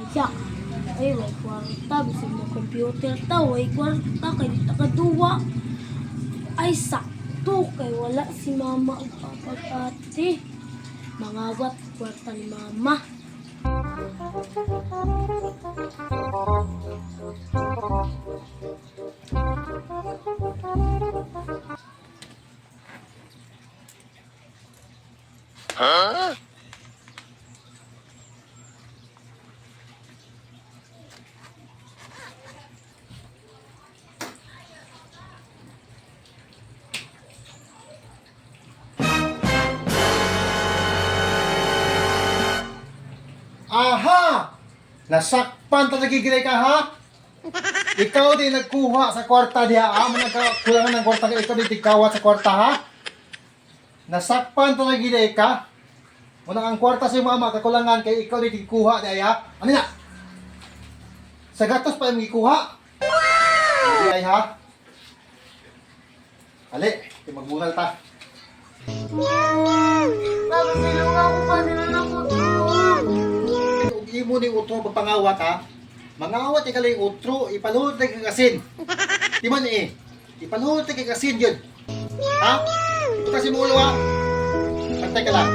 Ya, ay way kwarta, bisan mo computer ta, way kwarta, kay di takaduwa. Ay sakto, kay wala si mama ug papa ug ate. Mangawat kwarta ni mama. Aha! Nasakpan talaga gilay ka ha? Ikaw din nagkuha sa kwarta diha ha? Mga kulangan ng kwarta ikaw din tigkawat sa kwarta ha? Nasakpan talaga gilay ka? Muna ang kwarta sa mama kakulangan kay ikaw din tigkuha diha ha? Ano na? Sa gatos pa yung ikuha? Wow! Ay ha? Ali, magbunal ta. Baba, silungan ko pa nila na ko. Hindi mo ni utro pagpangawat ha? Mangawat ikaw lang utro, ipaluhod na kang asin. Di man eh. Ipaluhod na kang asin yun. Ha? Ito kasi mo ulo ha? Pantay ka lang.